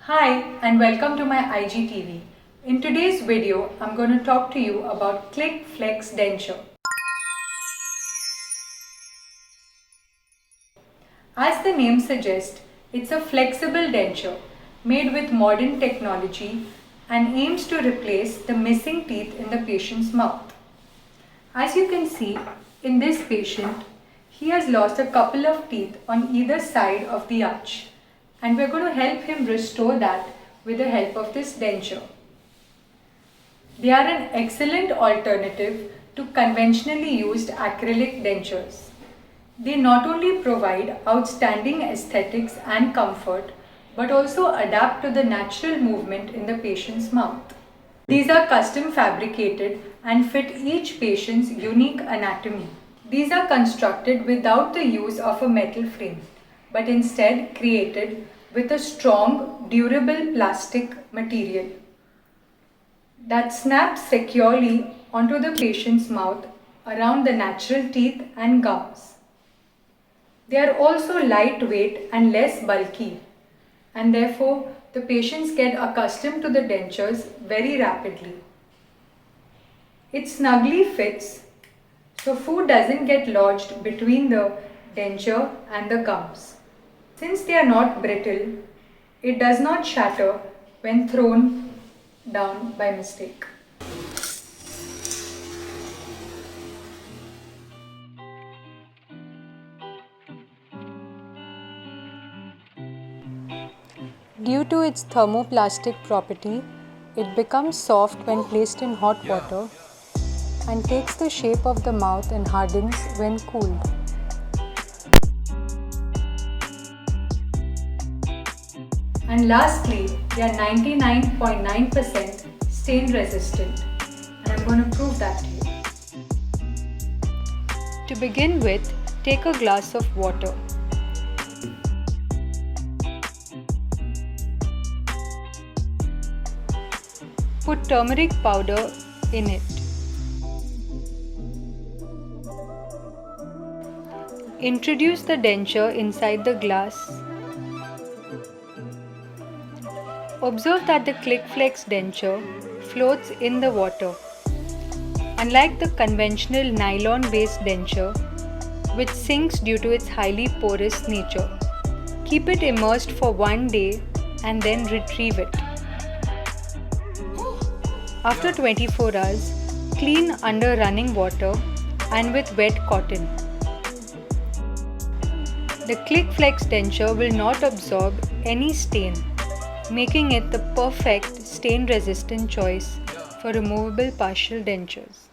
Hi and welcome to my IGTV. In today's video, I'm going to talk to you about Click Flex Denture. As the name suggests, it's a flexible denture made with modern technology and aims to replace the missing teeth in the patient's mouth. As you can see, in this patient, he has lost a couple of teeth on either side of the arch, and we're going to help him restore that with the help of this denture. They are an excellent alternative to conventionally used acrylic dentures. They not only provide outstanding aesthetics and comfort, but also adapt to the natural movement in the patient's mouth. These are custom fabricated and fit each patient's unique anatomy. These are constructed without the use of a metal frame, but instead created with a strong, durable plastic material that snaps securely onto the patient's mouth around the natural teeth and gums. They are also lightweight and less bulky, and therefore the patients get accustomed to the dentures very rapidly. It snugly fits, so food doesn't get lodged between the denture and the gums. Since they are not brittle, it does not shatter when thrown down by mistake. Due to its thermoplastic property, it becomes soft when placed in hot water and takes the shape of the mouth and hardens when cooled. And lastly, they are 99.9% stain resistant, and I'm going to prove that to you. To begin with, take a glass of water. Put turmeric powder in it. Introduce the denture inside the glass. Observe that the Click Flex denture floats in the water. Unlike the conventional nylon-based denture, which sinks due to its highly porous nature. Keep it immersed for 1 day and then retrieve it. After 24 hours, clean under running water and with wet cotton. The Click Flex denture will not absorb any stain, making it the perfect stain-resistant choice for removable partial dentures.